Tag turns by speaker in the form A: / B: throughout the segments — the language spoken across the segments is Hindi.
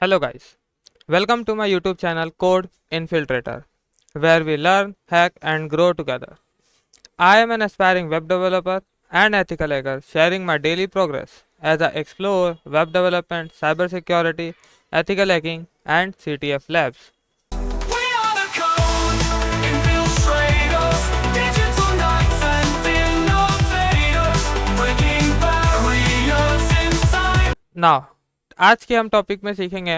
A: Hello guys, welcome to my YouTube channel Code Infiltrator, where we learn, hack and grow together. I am an aspiring web developer and ethical hacker sharing my daily progress as I explore web development, cybersecurity, ethical hacking and CTF labs.
B: We are the code infiltrators, digital knights and innovators, breaking barriers in time.
A: Now, आज के हम टॉपिक में सीखेंगे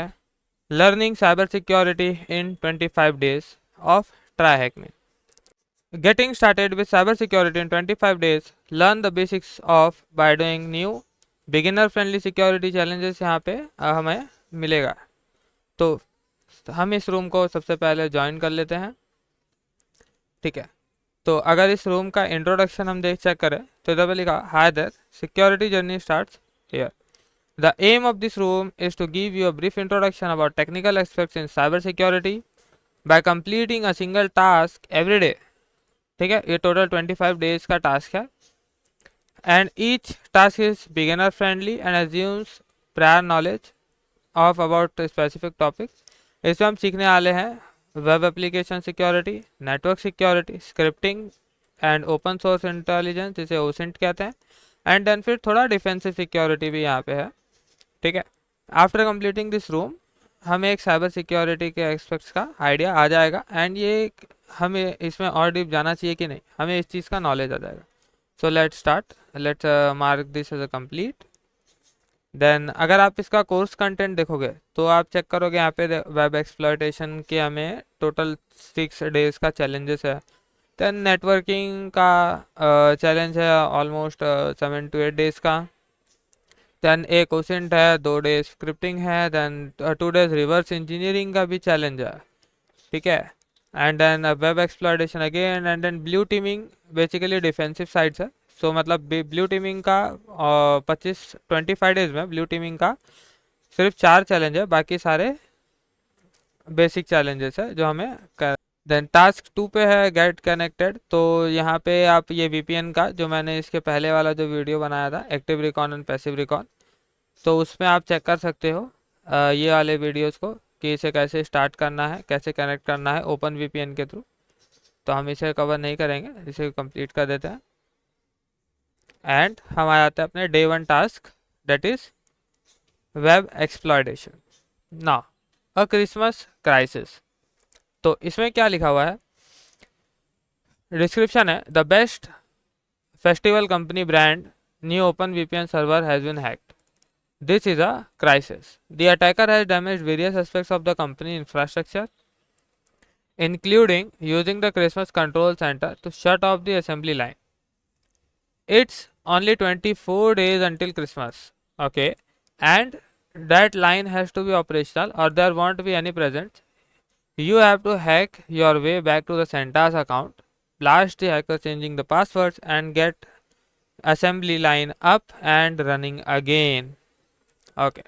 A: learning cyber security in 25 days of try hack में. Getting started with cybersecurity in 25 days. Learn the basics of by doing new beginner friendly security challenges यहाँ पे हमें मिलेगा. तो हम इस रूम को सबसे पहले ज्वाइन कर लेते हैं. ठीक है, तो अगर इस रूम का इंट्रोडक्शन हम चेक करें तो इधर पे लिखा hi there security journey starts here. The aim of this room is to give you a brief introduction about technical aspects in cyber security by completing a single task every day. ठीक है, ये टोटल 25 डेज का टास्क है and each task is beginner friendly and assumes prior knowledge of about specific topic. इसमें हम सीखने वाले हैं web application security, network security, scripting and open source intelligence जिसे ओसिंट कहते हैं, एंड देन फिर थोड़ा डिफेंसिव सिक्योरिटी भी यहाँ पे है. ठीक है, आफ्टर कंप्लीटिंग दिस रूम हमें एक साइबर सिक्योरिटी के एस्पेक्ट्स का आइडिया आ जाएगा एंड ये हमें इसमें और डीप जाना चाहिए कि नहीं, हमें इस चीज़ का नॉलेज आ जाएगा. So let's start. Let's mark this as a complete. Then अगर आप इसका कोर्स कंटेंट देखोगे तो आप चेक करोगे यहाँ पे वेब एक्सप्लॉयटेशन के हमें टोटल 6 डेज का चैलेंजेस है. देन नेटवर्किंग का चैलेंज है ऑलमोस्ट 7 to 8 डेज का. देन एक ओसेंट है, 2 डेज स्क्रिप्टिंग है, देन 2 डेज रिवर्स इंजीनियरिंग का भी चैलेंज है. ठीक है, and then web exploitation again, and then blue teaming basically defensive sides है. सो मतलब ब्लू टीमिंग का 25 डेज में ब्लू टीमिंग का सिर्फ 4 चैलेंज है, बाकी सारे बेसिक चैलेंजेस है जो हमें कर. देन टास्क 2 पे है गेट कनेक्टेड. तो यहाँ पे आप ये VPN का जो मैंने इसके पहले वाला जो वीडियो बनाया था active recon and passive recon, तो उसमें आप चेक कर सकते हो ये वाले वीडियोस को कि इसे कैसे स्टार्ट करना है, कैसे कनेक्ट करना है ओपन VPN के थ्रू. तो हम इसे कवर नहीं करेंगे, इसे कंप्लीट कर देते हैं एंड हम आ जाते हैं अपने day 1 task that is web exploitation. Now a Christmas crisis. तो इसमें क्या लिखा हुआ है, डिस्क्रिप्शन है the best festival company brand new open VPN server has been hacked. This is a crisis. The attacker has damaged various aspects of the company infrastructure, including using the Christmas control center to shut off the assembly line. It's only 24 days until Christmas, okay? And that line has to be operational or there won't be any presents. You have to hack your way back to the Santa's account, blast the hacker changing the passwords and get assembly line up and running again. Okay,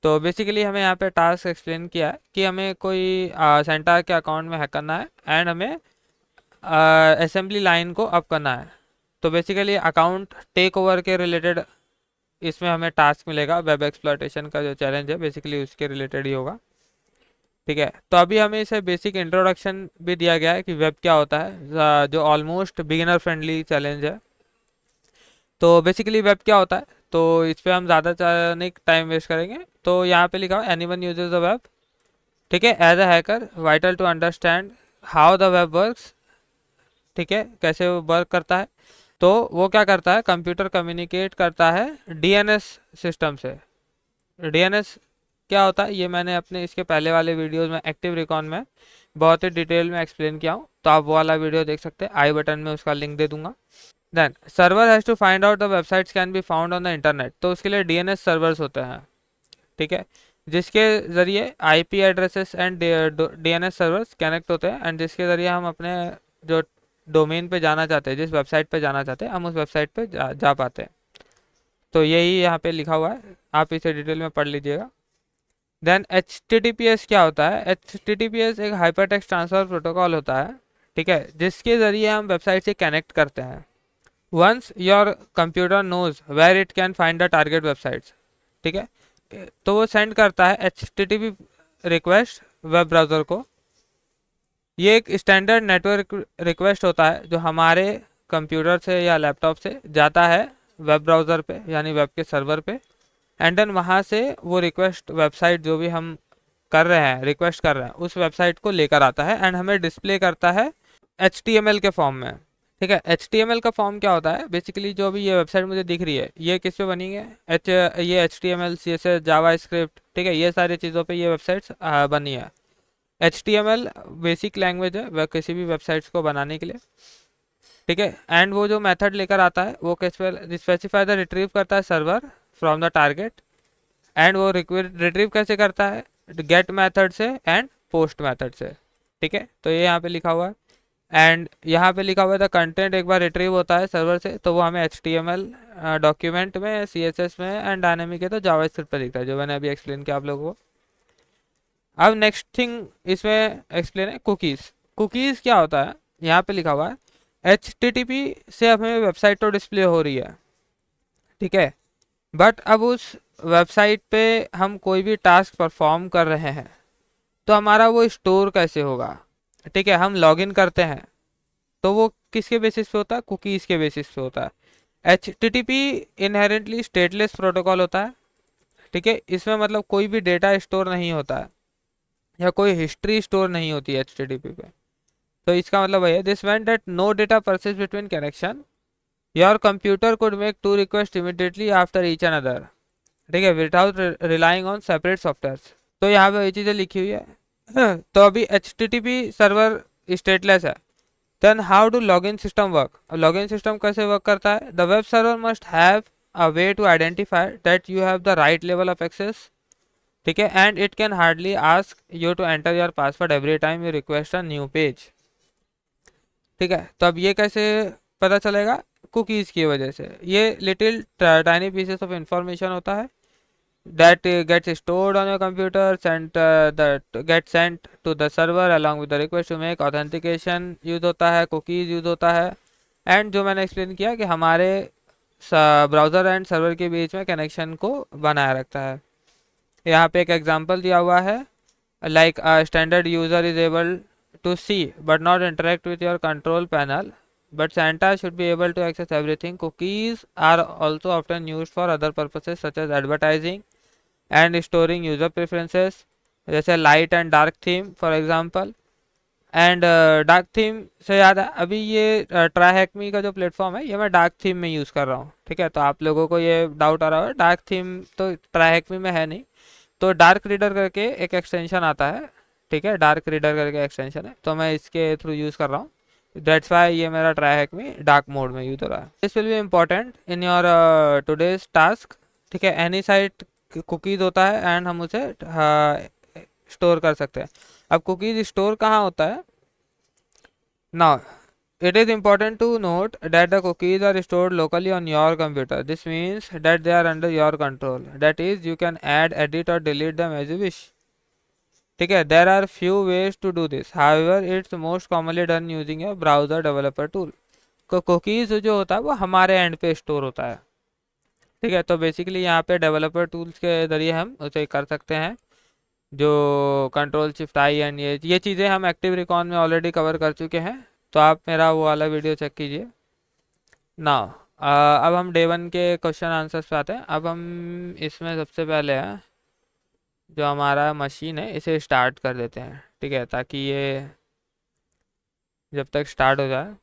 A: तो बेसिकली हमें यहाँ पे टास्क एक्सप्लेन किया है कि हमें कोई सेंटा के अकाउंट में हैक करना है एंड हमें असेंबली लाइन को अप करना है. तो बेसिकली अकाउंट टेक ओवर के रिलेटेड इसमें हमें टास्क मिलेगा. वेब एक्सप्लॉयटेशन का जो चैलेंज है बेसिकली उसके रिलेटेड ही होगा. ठीक है, तो अभी हमें इसे बेसिक इंट्रोडक्शन भी दिया गया है कि वेब क्या होता है, जो ऑलमोस्ट बिगिनर फ्रेंडली चैलेंज है. तो बेसिकली वेब क्या होता है, तो इस पर हम ज़्यादा नहीं टाइम वेस्ट करेंगे. तो यहाँ पे लिखा है एनीवन यूजेस द वेब. ठीक है, as a hacker vital to understand how the web works. ठीक है, कैसे वो वर्क करता है. तो वो क्या करता है, कंप्यूटर कम्युनिकेट करता है DNS सिस्टम से. DNS क्या होता है ये मैंने अपने इसके पहले वाले वीडियोज़ में एक्टिव रिकॉन में बहुत ही डिटेल में एक्सप्लेन किया हूँ, तो आप वो वाला वीडियो देख सकते हैं, आई बटन में उसका लिंक दे दूंगा. Then server has to find out the websites can be found on the internet. तो उसके लिए DNS सर्वर्स होते हैं. ठीक है, जिसके ज़रिए IP addresses and DNS servers connect होते हैं एंड जिसके ज़रिए हम अपने जो डोमेन पे जाना चाहते हैं, जिस वेबसाइट पे जाना चाहते हैं, हम उस वेबसाइट पे जा पाते हैं. तो यही यहाँ पे लिखा हुआ है, आप इसे डिटेल में पढ़ लीजिएगा. देन HTTPS क्या होता है, HTTPS एक हाइपर टेक्स्ट ट्रांसफर प्रोटोकॉल होता है. ठीक है, जिसके ज़रिए हम वेबसाइट से कनेक्ट करते हैं. Once your computer knows where it can find the target websites. ठीक है, तो वो सेंड करता है HTTP रिक्वेस्ट वेब ब्राउज़र को। ये एक स्टैंडर्ड नेटवर्क रिक्वेस्ट होता है जो हमारे कंप्यूटर से या लैपटॉप से जाता है वेब ब्राउज़र पे, यानी वेब के सर्वर पे, एंड देन वहाँ से वो रिक्वेस्ट वेबसाइट जो भी हम कर रहे हैं, रिक्वेस्ट कर रहे हैं, उस वेबसाइट को लेकर आता है एंड हमें डिस्प्ले करता है HTML के फॉर्म में। ठीक है, HTML का फॉर्म क्या होता है? बेसिकली जो भी ये वेबसाइट मुझे दिख रही है, ये किस पे बनी है? ये HTML, CSS, जावा स्क्रिप्ट, ठीक है, ये सारी चीज़ों पे ये वेबसाइट्स बनी है। HTML बेसिक लैंग्वेज है वह किसी भी वेबसाइट्स को बनाने के लिए। ठीक है, एंड वो जो मेथड लेकर आता है वो किस पे स्पेसिफाई द रिट्रीव करता है server from the target, and वो रिट्रीव कैसे करता है? गेट मेथड से एंड पोस्ट मेथड से। ठीक है, तो ये यहाँ पे लिखा हुआ है, एंड यहाँ पे लिखा हुआ है द कंटेंट एक बार रिट्रीव होता है सर्वर से तो वो हमें HTML डॉक्यूमेंट में, CSS में एंड डायनेमिक है तो जावा स्क्रिप्ट पर दिखता है, जो मैंने अभी एक्सप्लेन किया आप लोगों को। अब नेक्स्ट थिंग इसमें एक्सप्लेन है कुकीज़। कुकीज़ क्या होता है? यहाँ पे लिखा हुआ है HTTP से हमें वेबसाइट तो डिस्प्ले हो रही है, ठीक है, बट अब उस वेबसाइट पे हम कोई भी टास्क परफॉर्म कर रहे हैं तो हमारा वो स्टोर कैसे होगा? ठीक है, हम लॉगिन करते हैं तो वो किसके बेसिस पे होता है? कुकीज़ के बेसिस पे होता है। HTTP इनहेरेंटली स्टेटलेस प्रोटोकॉल होता है। ठीक है, इसमें मतलब कोई भी डेटा स्टोर नहीं होता है या कोई हिस्ट्री स्टोर नहीं होती है HTTP पे। तो इसका मतलब वही है, this mean that no data persist between connection, your computer could make 2 request immediately after each another, ठीक है, without relying on separate software. तो यहाँ पे ये चीज़ें लिखी हुई है। तो अभी HTTP सर्वर स्टेटलेस है, then how do login system work? Login system कैसे वर्क करता है? The web server must have a way to identify that you have the right level of access, ठीक है, and it can hardly ask you to enter your password every time you request a new page. ठीक है, तो अब ये कैसे पता चलेगा? कुकीज़ की वजह से। ये little tiny pieces of information होता है that gets stored on your computer, that gets sent to the server along with the request to make authentication use होता है, cookies यूज होता है, एंड जो मैंने एक्सप्लेन किया कि हमारे ब्राउज़र एंड सर्वर के बीच में कनेक्शन को बनाए रखता है। यहाँ पे एक एग्जांपल दिया हुआ है, like a standard user is able to see but not interact with your control panel, but Santa should be able to access everything. Cookies are also often used for other purposes such as advertising and storing user preferences, जैसे light and dark theme for example. And dark theme से याद है, अभी ये ट्राईहैकमी का जो प्लेटफॉर्म है ये मैं डार्क थीम में यूज़ कर रहा हूँ। ठीक है, तो आप लोगों को ये डाउट आ रहा है डार्क थीम तो ट्राईहैकमी में है नहीं, तो डार्क रीडर करके एक एक्सटेंशन आता है। ठीक है, डार्क रीडर करके एक्सटेंशन है, तो मैं इसके थ्रू यूज़ कर रहा हूँ, दैट्स वाई ये मेरा ट्राईहैकमी डार्क मोड में यूज हो रहा है। This will be important in your today's task. ठीक है, एनी साइट कुकीज़ होता है एंड हम उसे स्टोर कर सकते हैं। अब कुकीज़ स्टोर कहाँ होता है? Now it is important to note that the cookies are stored locally on your computer. This means that they are under your control. That is, you can add, edit or delete them as you wish. ठीक है, there are few ways to do this. However, it's most commonly done using a browser developer tool. Cookies जो होता है वो हमारे एंड पे स्टोर होता है। ठीक है, तो बेसिकली यहाँ पे डेवलपर टूल्स के ज़रिए हम उसे कर सकते हैं, जो कंट्रोल शिफ्ट आई एंड ये चीज़ें हम एक्टिव रिकॉन में ऑलरेडी कवर कर चुके हैं, तो आप मेरा वो वाला वीडियो चेक कीजिए ना। अब हम डे 1 के क्वेश्चन आंसर्स पे आते हैं। अब हम इसमें सबसे पहले है जो हमारा मशीन है इसे स्टार्ट कर देते हैं। ठीक है, ताकि ये जब तक स्टार्ट हो जाए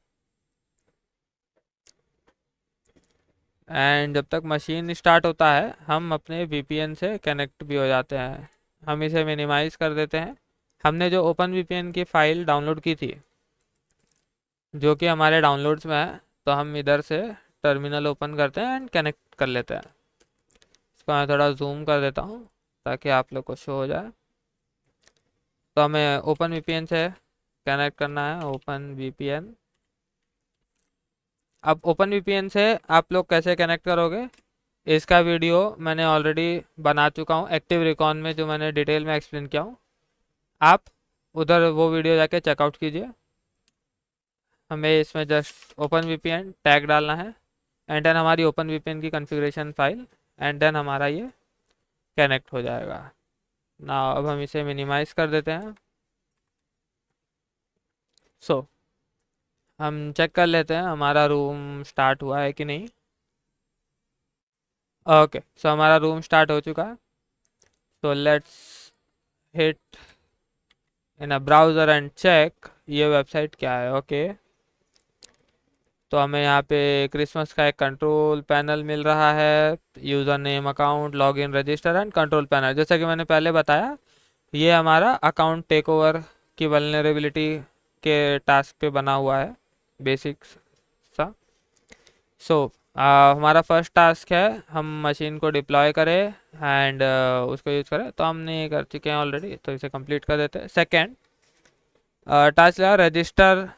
A: एंड जब तक मशीन स्टार्ट होता है हम अपने VPN से कनेक्ट भी हो जाते हैं। हम इसे मिनिमाइज़ कर देते हैं। हमने जो ओपन VPN की फ़ाइल डाउनलोड की थी जो कि हमारे डाउनलोड्स में है, तो हम इधर से टर्मिनल ओपन करते हैं एंड कनेक्ट कर लेते हैं। इसको मैं थोड़ा जूम कर देता हूँ ताकि आप लोग को शो हो जाए। तो हमें ओपन VPN से कनेक्ट करना है, ओपन VPN। अब ओपन VPN से आप लोग कैसे कनेक्ट करोगे इसका वीडियो मैंने ऑलरेडी बना चुका हूँ एक्टिव रिकॉन में, जो मैंने डिटेल में एक्सप्लेन किया हूँ। आप उधर वो वीडियो जाके चेकआउट कीजिए। हमें इसमें जस्ट ओपन VPN टैग डालना है एंड देन हमारी ओपन VPN की कॉन्फ़िगरेशन फाइल एंड देन हमारा ये कनेक्ट हो जाएगा ना। अब हम इसे मिनिमाइज कर देते हैं। सो हम चेक कर लेते हैं हमारा रूम स्टार्ट हुआ है कि नहीं। ओके, सो हमारा रूम स्टार्ट हो चुका है। So let's hit in a browser and check ये वेबसाइट क्या है। ओके, तो हमें यहाँ पे क्रिसमस का एक कंट्रोल पैनल मिल रहा है, user name, account, login, register and control panel. जैसा कि मैंने पहले बताया, ये हमारा अकाउंट टेक ओवर की वल्नरेबिलिटी के टास्क पे बना हुआ है, बेसिक्स सा। सो हमारा फर्स्ट टास्क है हम मशीन को डिप्लॉय करें एंड उसको यूज़ करें, तो हमने ये कर चुके हैं ऑलरेडी, तो इसे कंप्लीट कर देते हैं। सेकेंड टास्क लगा रजिस्टर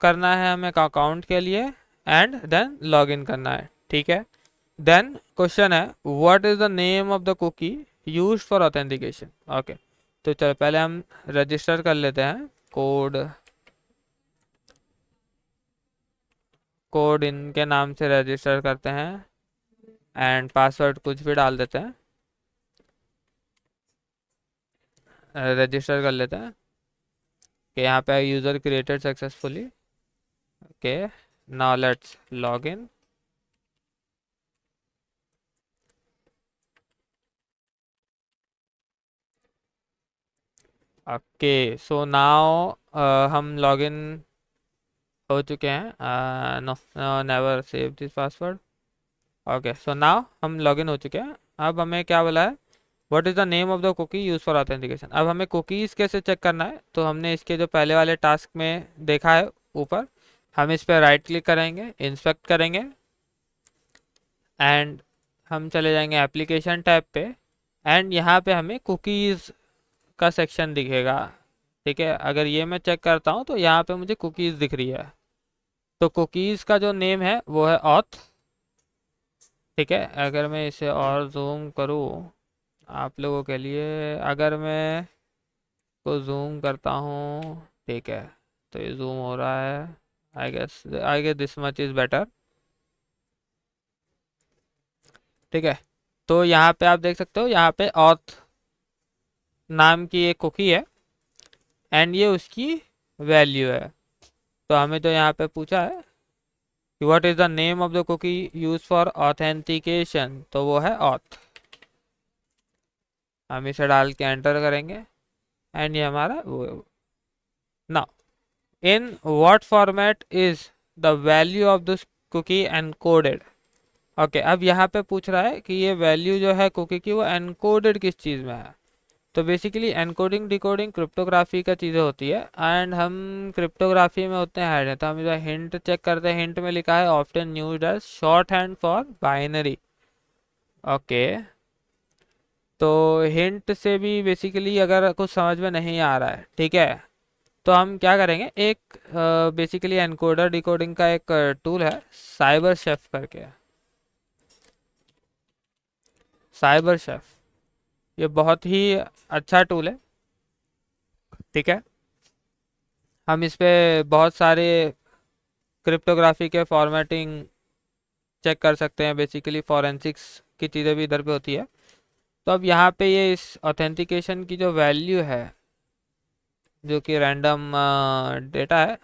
A: करना है हमें अकाउंट के लिए एंड देन लॉगिन करना है, ठीक है। देन क्वेश्चन है what is the name of the cookie used for authentication. Okay, तो चलो पहले हम रजिस्टर कर लेते हैं, कोड इनके नाम से रजिस्टर करते हैं एंड पासवर्ड कुछ भी डाल देते हैं, रजिस्टर कर लेते हैं कि यहाँ पे user created successfully. Okay, now let's log in. Okay, so now हम लॉगिन हो चुके हैं। No, never save this password. Okay, so now हम लॉगिन हो चुके हैं। अब हमें क्या बोला है, what is the name of the cookie use for authentication. अब हमें कुकीज़ कैसे चेक करना है, तो हमने इसके जो पहले वाले टास्क में देखा है ऊपर, हम इस पर राइट क्लिक करेंगे, इंस्पेक्ट करेंगे एंड हम चले जाएंगे एप्लीकेशन टैब पे एंड यहाँ पे हमें कुकीज़ का सेक्शन दिखेगा, ठीक है। अगर ये मैं चेक करता हूँ तो यहाँ पे मुझे कुकीज़ दिख रही है, तो कुकीज़ का जो नेम है वो है ऑथ, ठीक है। अगर मैं इसे और जूम करूँ आप लोगों के लिए, अगर मैं को जूम करता हूँ, ठीक है, तो ये जूम हो रहा है। I guess this much is better, ठीक है। तो यहाँ पे आप देख सकते हो, यहाँ पे ऑथ नाम की एक कुकी है एंड ये उसकी वैल्यू है। तो हमें जो यहाँ पे पूछा है कि what is the name of the cookie use for authentication, तो वो है ऑथ। हम इसे डाल के एंटर करेंगे एंड ये हमारा वो। Now in what format is the value of this cookie encoded. Okay, अब यहाँ पे पूछ रहा है कि ये वैल्यू जो है कुकी की वो एनकोडेड किस चीज़ में है। तो बेसिकली एनकोडिंग डिकोडिंग क्रिप्टोग्राफी का चीज़ें होती है एंड हम क्रिप्टोग्राफी में होते हैं हेड है। तो हम इधर हिंट चेक करते हैं, हिंट में लिखा है often used as short hand for binary. Okay, तो हिंट से भी बेसिकली अगर कुछ समझ में नहीं आ रहा है, ठीक है, तो हम क्या करेंगे, एक बेसिकली एनकोडर डिकोडिंग का एक टूल है साइबर शेफ करके, साइबर शेफ, ये बहुत ही अच्छा टूल है, ठीक है। हम इस पे बहुत सारे क्रिप्टोग्राफी के फॉर्मेटिंग चेक कर सकते हैं, बेसिकली फॉरेंसिक्स की चीज़ें भी इधर पे होती है। तो अब यहाँ पे ये इस ऑथेंटिकेशन की जो वैल्यू है जो कि रैंडम डेटा है,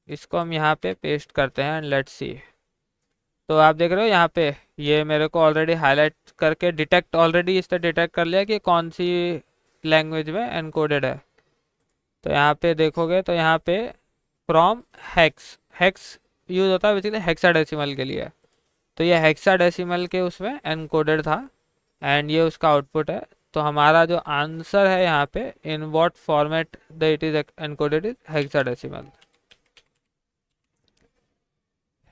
A: इसको हम यहाँ पे पेस्ट करते हैं एंड लेट्स सी। तो आप देख रहे हो यहाँ पे ये मेरे को ऑलरेडी हाईलाइट करके डिटेक्ट, ऑलरेडी इसने डिटेक्ट कर लिया कि कौन सी लैंग्वेज में एनकोडेड है। तो यहाँ पे देखोगे तो यहाँ पे फ्रॉम हेक्स, हेक्स यूज़ होता है बेसिकली हेक्साडेसिमल के लिए, तो ये हेक्साडेसिमल के उसमें एनकोडेड था एंड ये उसका आउटपुट है। तो हमारा जो आंसर है यहाँ पे, इन what format the it is encoded is hexadecimal,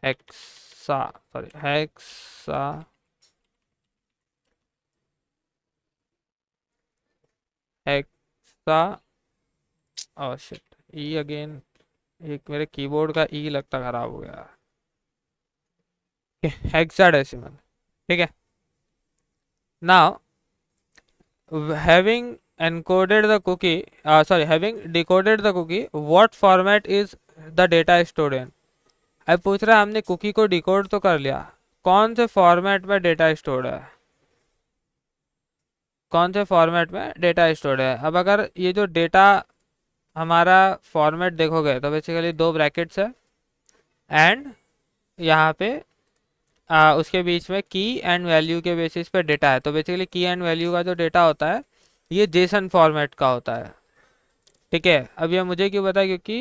A: hexa, sorry hexa, hexa, oh shit, E again, एक मेरे कीबोर्ड का ई लगता खराब हो गया, हेक्साडेसिमल, ठीक है। Now having encoded the cookie, having decoded the cookie, what format is the data stored in। अब पूछ रहा है हमने कुकी को डिकोड तो कर लिया, कौन से फॉर्मेट में डेटा स्टोर्ड है। कौन से फॉर्मेट में डेटा स्टोर्ड है। अब अगर ये जो डेटा हमारा फॉर्मेट देखोगे तो बेसिकली दो ब्रैकेट्स है एंड यहाँ पे उसके बीच में की एंड वैल्यू के बेसिस पे डेटा है। तो बेसिकली की एंड वैल्यू का जो डेटा होता है ये जेसन फॉर्मेट का होता है। ठीक है, अब ये मुझे क्यों पता है, क्योंकि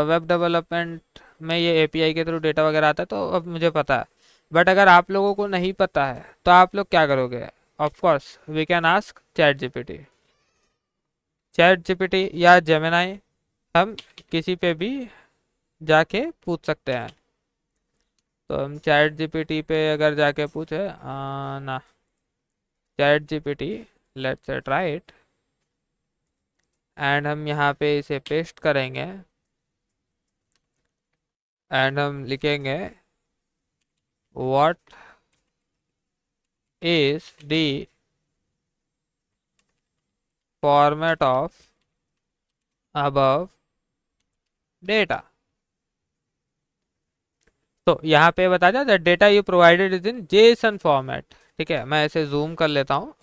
A: वेब डेवलपमेंट में ये एपीआई के थ्रू डेटा वगैरह आता है, तो अब मुझे पता है। बट अगर आप लोगों को नहीं पता है तो आप लोग क्या करोगे, of course we can ask ChatGPT या जेमिनाई, हम किसी पे भी जाके पूछ सकते हैं। तो हम चैट जीपीटी पे अगर जाके पूछे ना, chat GPT, let's try it, and हम यहाँ पे इसे पेस्ट करेंगे एंड हम लिखेंगे what is the format of above data. तो यहाँ पे बता दिया that data you provided is in JSON format. ठीक है, मैं इसे जूम कर लेता हूँ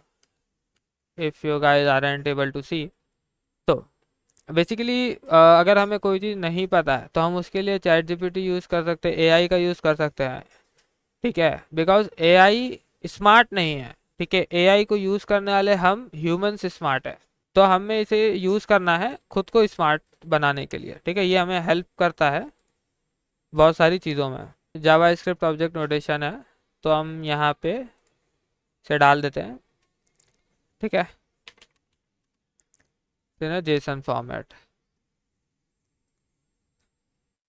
A: if you guys aren't able to see. तो बेसिकली अगर हमें कोई चीज़ नहीं पता है तो हम उसके लिए चैट जीपीटी यूज़ कर सकते हैं, एआई का यूज़ कर सकते हैं। ठीक है, बिकॉज एआई स्मार्ट नहीं है। ठीक है, एआई को यूज़ करने वाले हम ह्यूमंस स्मार्ट है, तो हमें इसे यूज़ करना है खुद को स्मार्ट बनाने के लिए। ठीक है, ये हमें हेल्प करता है बहुत सारी चीज़ों में। जावा स्क्रिप्ट ऑब्जेक्ट नोटेशन है, तो हम यहाँ पे से डाल देते हैं। ठीक है, फिर JSON format.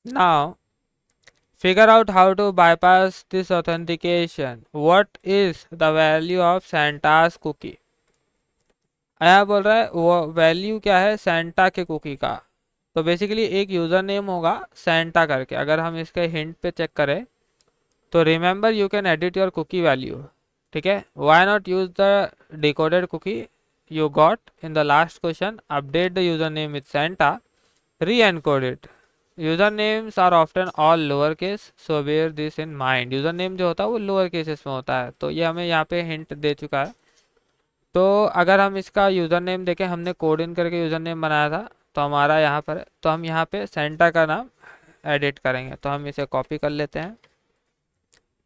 A: Now figure out how to bypass this authentication. What is the value of Santa's cookie? आया बोल रहा है वो वैल्यू क्या है सेंटा के कुकी का। तो बेसिकली एक यूज़र नेम होगा सेंटा करके। अगर हम इसके हिंट पे चेक करें तो remember you can edit your cookie value. ठीक है, why not use the decoded cookie you got in the last question, update the username with Santa, re-encode it. Usernames are often all lowercase, so bear this in mind. Username जो होता है वो लोअर केसेस में होता है, तो ये हमें यहाँ पे हिंट दे चुका है। तो अगर हम इसका यूज़रनेम देखें, हमने कोड इन करके यूज़रनेम बनाया था, तो हमारा यहाँ पर, तो हम यहाँ पे सेंटा का नाम एडिट करेंगे। तो हम इसे कॉपी कर लेते हैं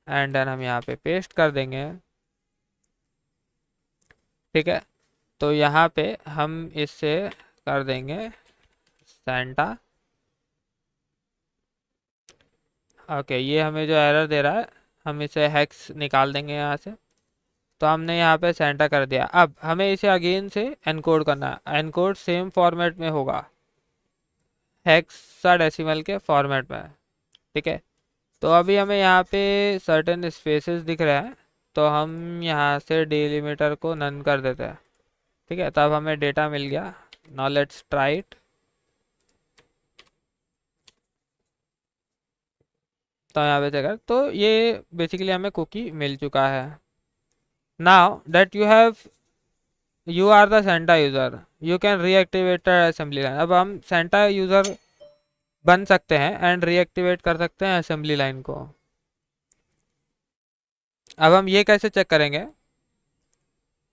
A: एंड देन हम यहाँ पे पेस्ट कर देंगे। ठीक है, तो यहाँ पे हम इससे कर देंगे सेंटा। ओके, ये हमें जो एरर दे रहा है हम इसे हेक्स निकाल देंगे यहाँ से। तो हमने यहाँ पे सेंटा कर दिया। अब हमें इसे अगेन से एनकोड करना है। एनकोड सेम फॉर्मेट में होगा, हेक्साडेसिमल के फॉर्मेट में। ठीक है, तो अभी हमें यहाँ पे सर्टेन स्पेसेस दिख रहे हैं, तो हम यहाँ से डिलिमीटर को नन कर देते हैं। ठीक है, तब हमें डेटा मिल गया। Now let's try it. तो यहाँ पे देखा, तो ये बेसिकली हमें कुकी मिल चुका है। Now that you are the Santa user, you can reactivate assembly line. अब हम सेंटा यूज़र बन सकते हैं एंड रीएक्टिवेट कर सकते हैं असेंबली लाइन को। अब हम ये कैसे चेक करेंगे,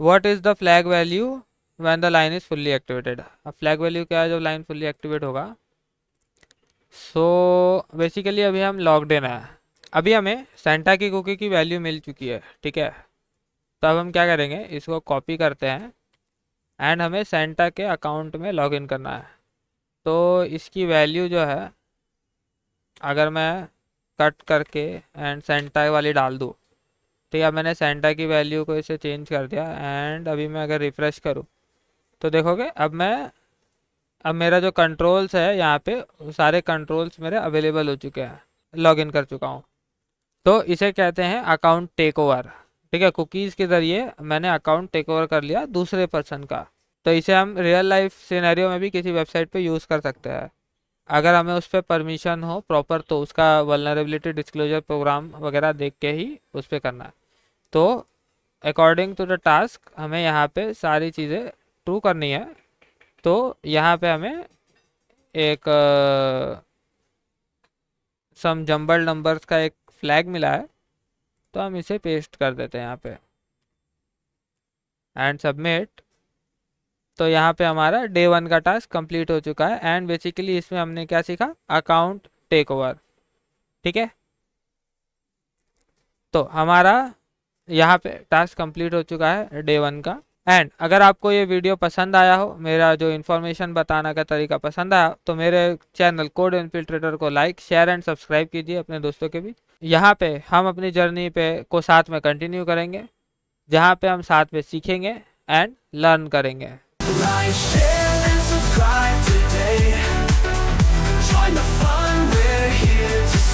A: what is the flag value when the line is fully activated. अब फ्लैग वैल्यू क्या है जब लाइन फुल्ली एक्टिवेट होगा। सो बेसिकली अभी हम लॉग्ड इन है, अभी हमें सेंटा की कुकी की वैल्यू मिल चुकी है। ठीक है, तो अब हम क्या करेंगे, इसको कॉपी करते हैं एंड हमें सेंटा के अकाउंट में लॉगिन करना है। तो इसकी वैल्यू जो है, अगर मैं कट करके एंड सेंटा वाली डाल दूँ, ठीक है, मैंने सेंटा की वैल्यू को इसे चेंज कर दिया एंड अभी मैं अगर रिफ़्रेश करूँ तो देखोगे अब मेरा जो कंट्रोल्स है यहाँ पे, सारे कंट्रोल्स मेरे अवेलेबल हो चुके हैं, लॉगिन कर चुका हूँ। तो इसे कहते हैं अकाउंट टेक ओवर। ठीक है, कुकीज़ के ज़रिए मैंने अकाउंट टेक ओवर कर लिया दूसरे पर्सन का। तो इसे हम रियल लाइफ सिनेरियो में भी किसी वेबसाइट पे यूज़ कर सकते हैं। अगर हमें उस पर परमिशन हो प्रॉपर, तो उसका वल्नरेबिलिटी डिस्क्लोजर प्रोग्राम वगैरह देख के ही उस पर करना है। तो अकॉर्डिंग टू द टास्क हमें यहाँ पे सारी चीज़ें ट्रू करनी है। तो यहाँ पे हमें एक सम जम्बल नंबर्स का एक फ्लैग मिला है, तो हम इसे पेस्ट कर देते हैं यहाँ पे एंड सबमिट। तो यहाँ पे हमारा डे 1 का टास्क कंप्लीट हो चुका है एंड बेसिकली इसमें हमने क्या सीखा, अकाउंट टेक ओवर। ठीक है, तो हमारा यहाँ पे टास्क कंप्लीट हो चुका है डे 1 का। एंड अगर आपको ये वीडियो पसंद आया हो, मेरा जो इन्फॉर्मेशन बताना का तरीका पसंद आया, तो मेरे चैनल कोड इन्फिल्ट्रेटर को लाइक, शेयर एंड सब्सक्राइब कीजिए अपने दोस्तों के बीच। यहाँ पे हम अपनी जर्नी पे को साथ में कंटिन्यू करेंगे, जहाँ पे हम साथ में सीखेंगे एंड लर्न करेंगे।
B: Life